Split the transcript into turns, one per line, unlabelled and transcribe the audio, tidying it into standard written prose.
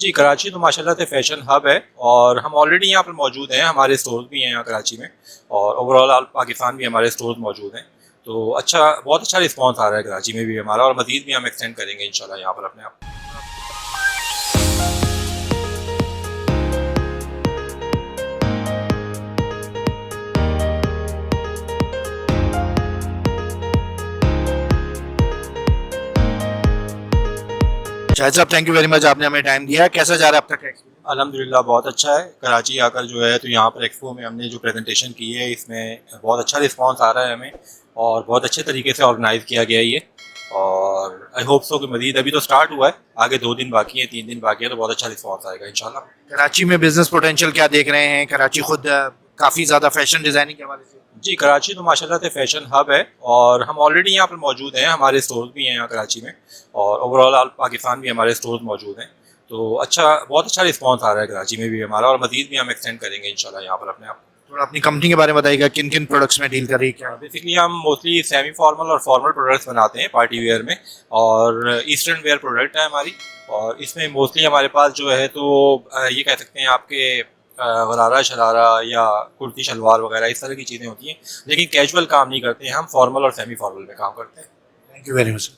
जी, कराची तो माशाल्लाह से फ़ैशन हब है और हम ऑलरेडी यहाँ पर मौजूद हैं, हमारे स्टोर्स भी हैं यहाँ कराची में और ओवरऑल ऑल पाकिस्तान भी हमारे स्टोर्स मौजूद हैं। तो अच्छा बहुत अच्छा रिस्पॉन्स आ रहा है कराची में भी हमारा और मज़ीद भी हम एक्सटेंड करेंगे इंशाल्लाह यहाँ पर अपने आप।
शाहिद साहब, थैंक यू वेरी मच, आपने हमें टाइम दिया। कैसा जा रहा है अब तक एक्सपीरियंस?
अल्हम्दुलिल्लाह बहुत अच्छा है। कराची आकर जो है तो यहाँ पर एक्सपो में हमने जो प्रेजेंटेशन की है इसमें बहुत अच्छा रिस्पांस आ रहा है हमें और बहुत अच्छे तरीके से ऑर्गेनाइज़ किया गया है ये और आई होप सो कि मज़ीद अभी तो स्टार्ट हुआ है, आगे 2 दिन बाकी हैं, 3 दिन बाकी है तो बहुत अच्छा रिस्पांस आएगा इंशाल्लाह।
कराची में बिजनेस पोटेंशियल क्या देख रहे हैं? कराची खुद काफ़ी ज़्यादा फैशन डिज़ाइनिंग के हवाले से।
जी, कराची तो माशाल्लाह से फ़ैशन हब है और हम ऑलरेडी यहाँ पर मौजूद हैं, हमारे स्टोर्स भी हैं यहाँ कराची में और ओवरऑल ऑल पाकिस्तान भी हमारे स्टोर्स मौजूद हैं। तो अच्छा बहुत अच्छा रिस्पांस आ रहा है कराची में भी हमारा और मज़ीद भी हम एक्सटेंड करेंगे इंशाल्लाह यहाँ पर अपने आप।
थोड़ा अपनी कंपनी के बारे में बताइएगा, किन किन प्रोडक्ट्स में डील कर रही है, क्या?
बेसिकली हम मोस्टली सेमी फॉर्मल और फॉर्मल प्रोडक्ट्स बनाते हैं पार्टी वेयर में और ईस्टर्न वेयर प्रोडक्ट है हमारी और इसमें मोस्टली हमारे पास जो है तो ये कह सकते हैं आपके गरारा शरारा या कुर्ती शलवार वगैरह इस तरह की चीज़ें होती हैं, लेकिन कैजुअल काम नहीं करते हैं हम, फॉर्मल और सेमी फॉर्मल में काम करते हैं।
Thank you very much.